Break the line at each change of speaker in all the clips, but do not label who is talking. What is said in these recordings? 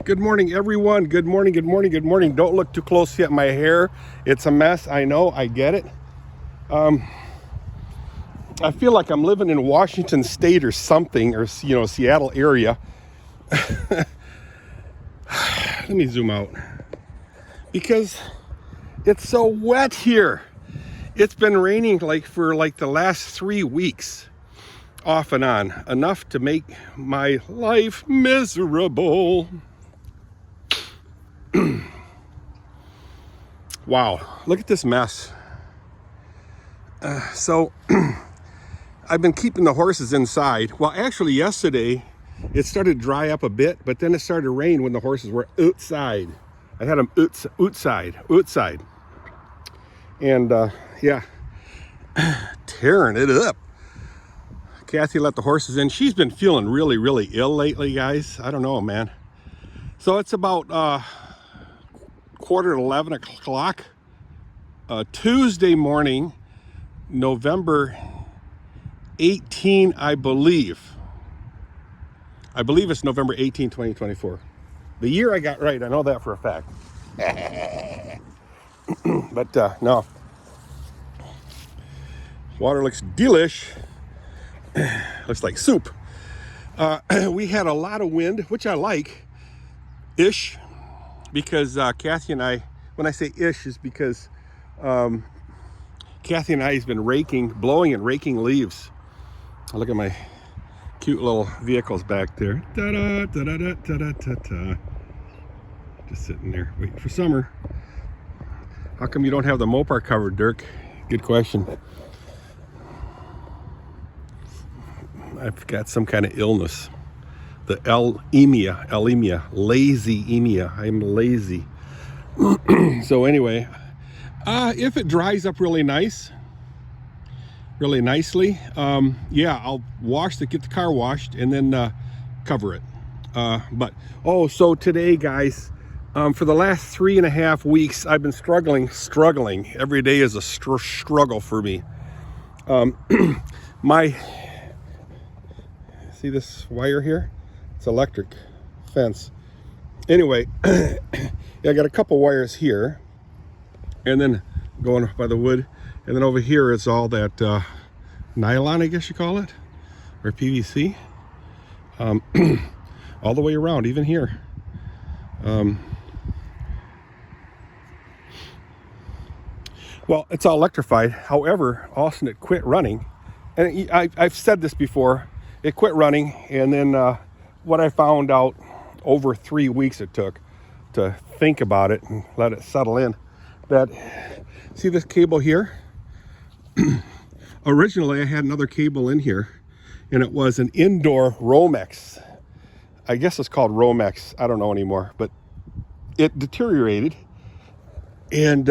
Good morning, everyone. Good morning, good morning, good morning. Don't look too closely at my hair. It's a mess. I know, I get it. I feel like I'm living in Washington State or something, or, Seattle area. Let me zoom out. Because it's so wet here. It's been raining for the last 3 weeks, off and on, enough to make my life miserable. Wow, look at this mess. So I've been keeping the horses inside. Well, actually yesterday it started to dry up a bit, but then it started to rain when the horses were outside. I had them outside. And yeah, tearing it up. Kathy let the horses in. She's been feeling really, really ill lately, guys. I don't know, man. So it's about 11 o'clock, Tuesday morning, November 18, I believe. I believe it's November 18, 2024. The year I got right, I know that for a fact. But no. Water looks delish. Looks like soup. We had a lot of wind, which I like-ish, because Kathy and I, when I say ish, is because Kathy and I has been blowing and raking leaves. Look at my cute little vehicles back there. Da-da, da-da, da-da, da-da. Just sitting there waiting for summer. How come you don't have the Mopar covered, Dirk? Good question. I've got some kind of illness. The alemia, lazy-emia. I'm lazy. So anyway, if it dries up really nicely, yeah, I'll get the car washed and then cover it. So today, guys, for the last 3.5 weeks, I've been struggling. Every day is a struggle for me. See this wire here? It's electric fence. Anyway, yeah, I got a couple wires here, and then going by the wood, and then over here it's all that nylon, I guess you call it, or PVC, all the way around, even here. Well, it's all electrified. However, all of a sudden it quit running, and I've said this before. It quit running, and then what I found out over 3 weeks it took to think about it and let it settle in, that, see this cable here? Originally I had another cable in here, and it was an indoor Romex. I guess it's called Romex, I don't know anymore, but it deteriorated, and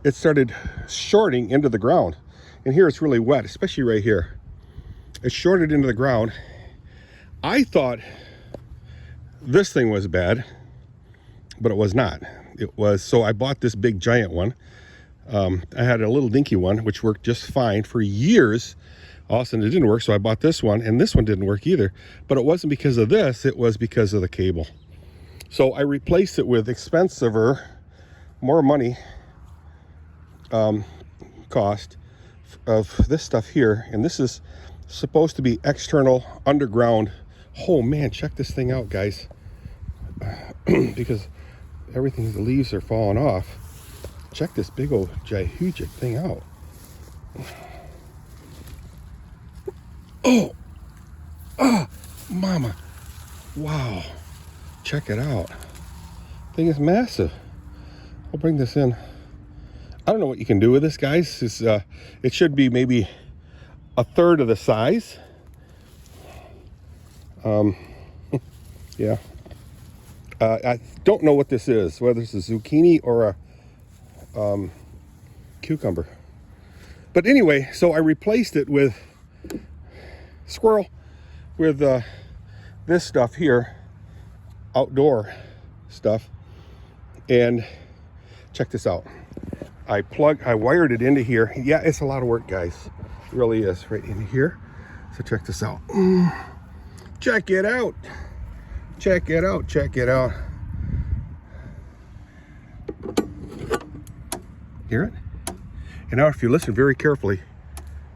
it started shorting into the ground. And here it's really wet, especially right here. It shorted into the ground. I thought this thing was bad, but it was not. It was, so I bought this big giant one. I had a little dinky one, which worked just fine for years. All of a sudden it didn't work, so I bought this one, and this one didn't work either. But it wasn't because of this, it was because of the cable. So I replaced it with expensiver, more money cost of this stuff here. And this is supposed to be external underground. Oh man, check this thing out, guys. Because everything, the leaves are falling off. Check this big old huge thing out. Oh, mama, wow, check it out. Thing is massive. I'll bring this in. I don't know what you can do with this, guys. It should be maybe 1/3 of the size. Yeah. I don't know what this is, whether it's a zucchini or a cucumber. But anyway, so I replaced it with this stuff here, outdoor stuff. And check this out. I wired it into here. Yeah, it's a lot of work, guys. It really is, right in here. So check this out. Check it out. Check it out, check it out. Hear it? And now if you listen very carefully,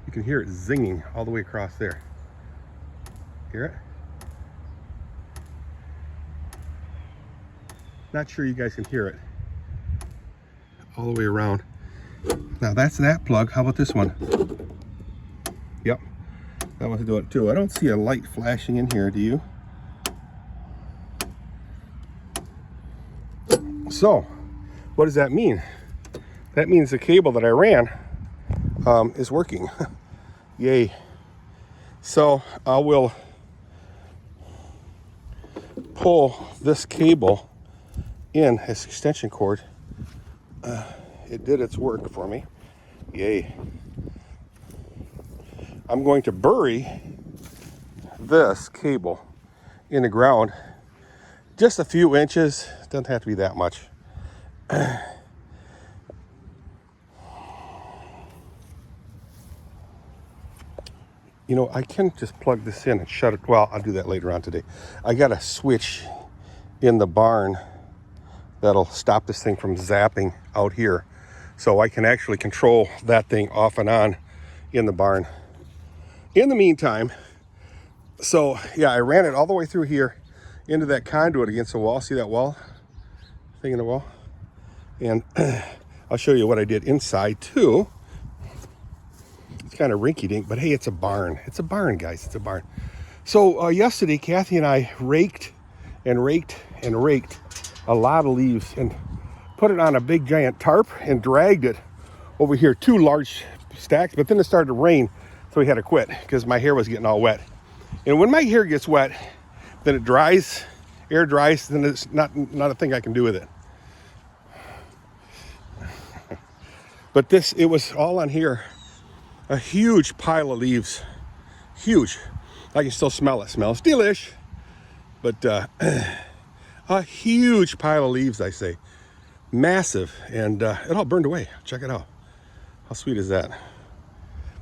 you can hear it zinging all the way across there. Hear it? Not sure you guys can hear it. All the way around. Now that's that plug. How about this one? Yep, that one's doing it too. I don't see a light flashing in here, do you? So, what does that mean? That means the cable that I ran is working. Yay. So I will pull this cable in this extension cord. It did its work for me. Yay. I'm going to bury this cable in the ground just a few inches. Doesn't have to be that much. You know, I can just plug this in and shut it. Well, I'll do that later on today. I got a switch in the barn that'll stop this thing from zapping out here. So I can actually control that thing off and on in the barn. In the meantime, so yeah, I ran it all the way through here into that conduit against the wall. See that wall thing in the wall? And I'll show you what I did inside too. It's kind of rinky-dink, but hey, it's a barn. It's a barn, guys. It's a barn. So yesterday, Kathy and I raked and raked and raked a lot of leaves and put it on a big giant tarp and dragged it over here, 2 large stacks. But then it started to rain, so we had to quit because my hair was getting all wet. And when my hair gets wet, then it dries, air dries, then it's not a thing I can do with it. But this, it was all on here. A huge pile of leaves. Huge. I can still smell it. Smells delish. But a huge pile of leaves, I say. Massive. And it all burned away. Check it out. How sweet is that?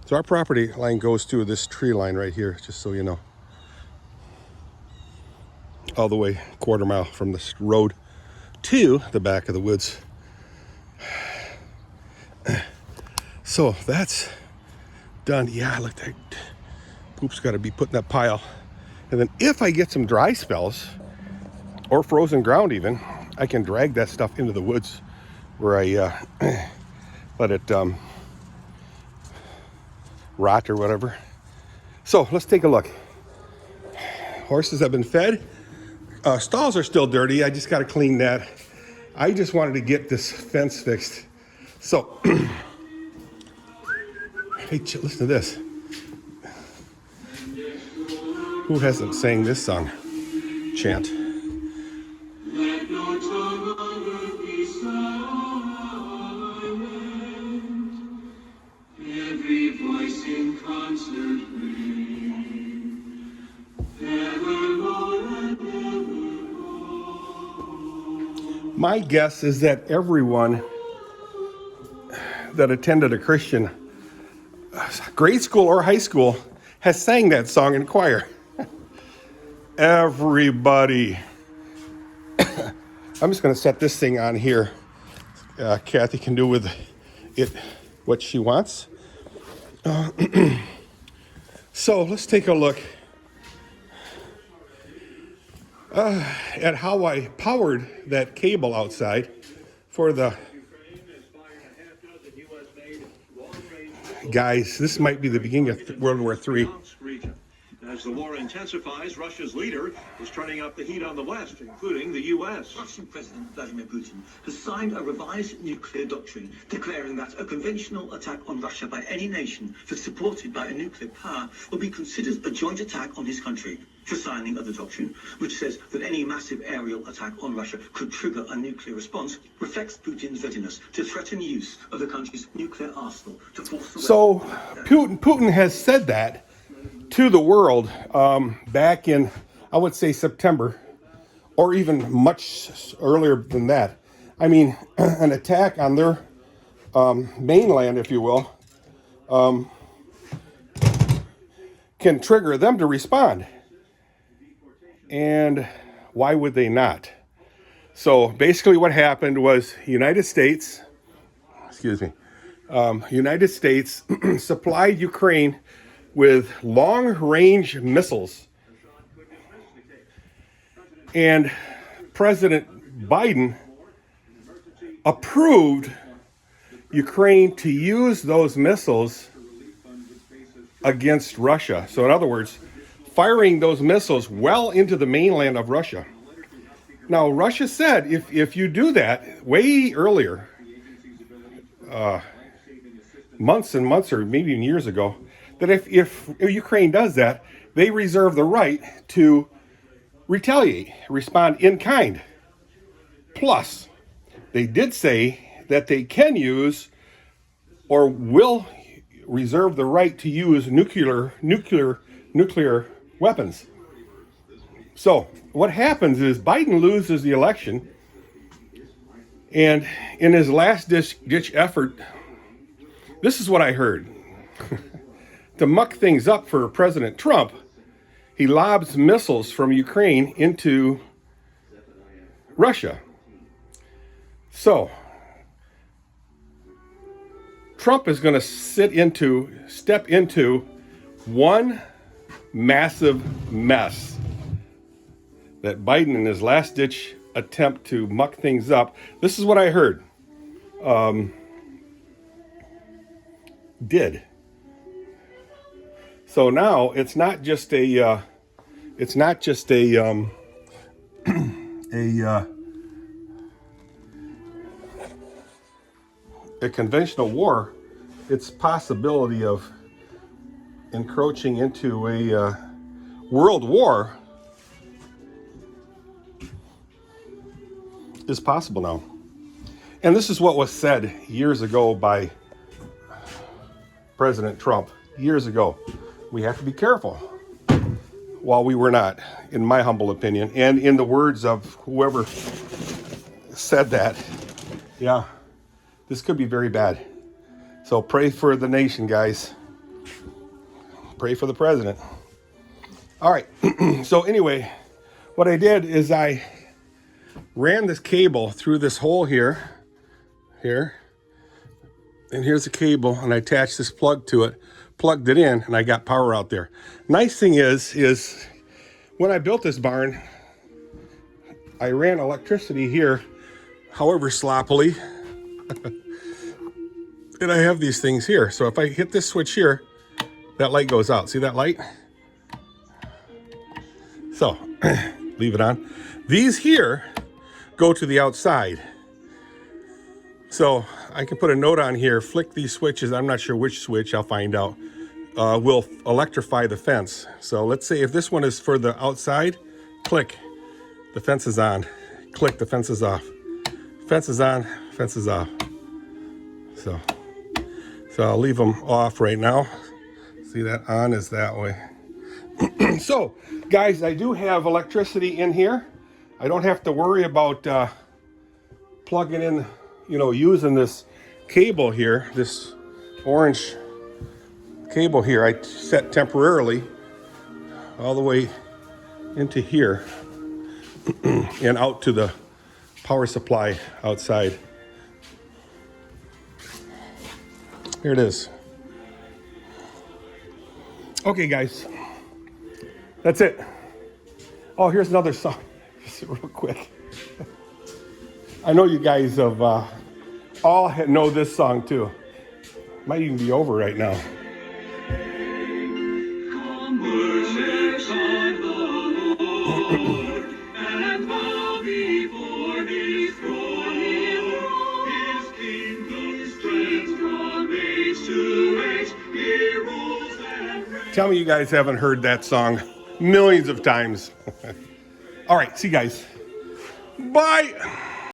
So our property line goes to this tree line right here, just so you know. All the way 1/4 mile from this road to the back of the woods. So that's done. Yeah, look, that poop's got to be put in that pile. And then if I get some dry spells or frozen ground even, I can drag that stuff into the woods where I let it rot or whatever. So let's take a look. Horses have been fed. Stalls are still dirty. I just got to clean that. I just wanted to get this fence fixed. So, hey, listen to this. Who hasn't sang this song? Chant. Let no tongue on earth be silent. Every voice in concert ring. Evermore and evermore. My guess is that everyone that attended a Christian grade school or high school has sang that song in choir. Everybody. I'm just going to set this thing on here. Kathy can do with it what she wants. So let's take a look at how I powered that cable outside for the guys. This might be the beginning of World War III.
As the war intensifies, Russia's leader is turning up the heat on the West, including the U.S.
Russian President Vladimir Putin has signed a revised nuclear doctrine declaring that a conventional attack on Russia by any nation that's supported by a nuclear power will be considered a joint attack on his country. The signing of the doctrine, which says that any massive aerial attack on Russia could trigger a nuclear response, reflects Putin's readiness to threaten use of the country's nuclear arsenal to force the
So Putin has said that to the world back in, I would say, September, or even much earlier than that. I mean, an attack on their mainland, if you will, can trigger them to respond. And Why would they not? So basically what happened was United States supplied Ukraine with long-range missiles. And President Biden approved Ukraine to use those missiles against Russia. So in other words, firing those missiles well into the mainland of Russia. Now, Russia said if you do that way earlier, months and months or maybe even years ago, that if Ukraine does that, they reserve the right to retaliate, respond in kind. Plus, they did say that they can use or will reserve the right to use nuclear weapons. So what happens is Biden loses the election, and in his last ditch effort, this is what I heard. To muck things up for President Trump, he lobs missiles from Ukraine into Russia. So Trump is going to step into one massive mess that Biden, in his last ditch attempt to muck things up, this is what I heard, did. So now it's not just a conventional war. It's possibility of encroaching into a world war is possible now. And this is what was said years ago by President Trump. Years ago. We have to be careful. While we were not, in my humble opinion, and in the words of whoever said that, yeah, this could be very bad. So pray for the nation, guys. Pray for the president. All right. So anyway, what I did is I ran this cable through this hole here, and here's the cable, and I attached this plug to it, plugged it in, and I got power out there. Nice thing is when I built this barn, I ran electricity here, however sloppily, and I have these things here. So if I hit this switch here, that light goes out. See that light? So leave it on. These here go to the outside. So I can put a note on here, flick these switches. I'm not sure which switch, I'll find out. Will electrify the fence. So let's say if this one is for the outside, click, the fence is on. Click, the fence is off. Fence is on, fence is off. So I'll leave them off right now. See, that on is that way. So guys, I do have electricity in here. I don't have to worry about plugging in, using this cable here, this orange cable here. I set temporarily all the way into here and out to the power supply outside. Here it is. Okay, guys, that's it. Oh, here's another song, just real quick. I know you guys have all know this song too. Might even be over right now. Tell me you guys haven't heard that song millions of times. All right, see you guys. Bye.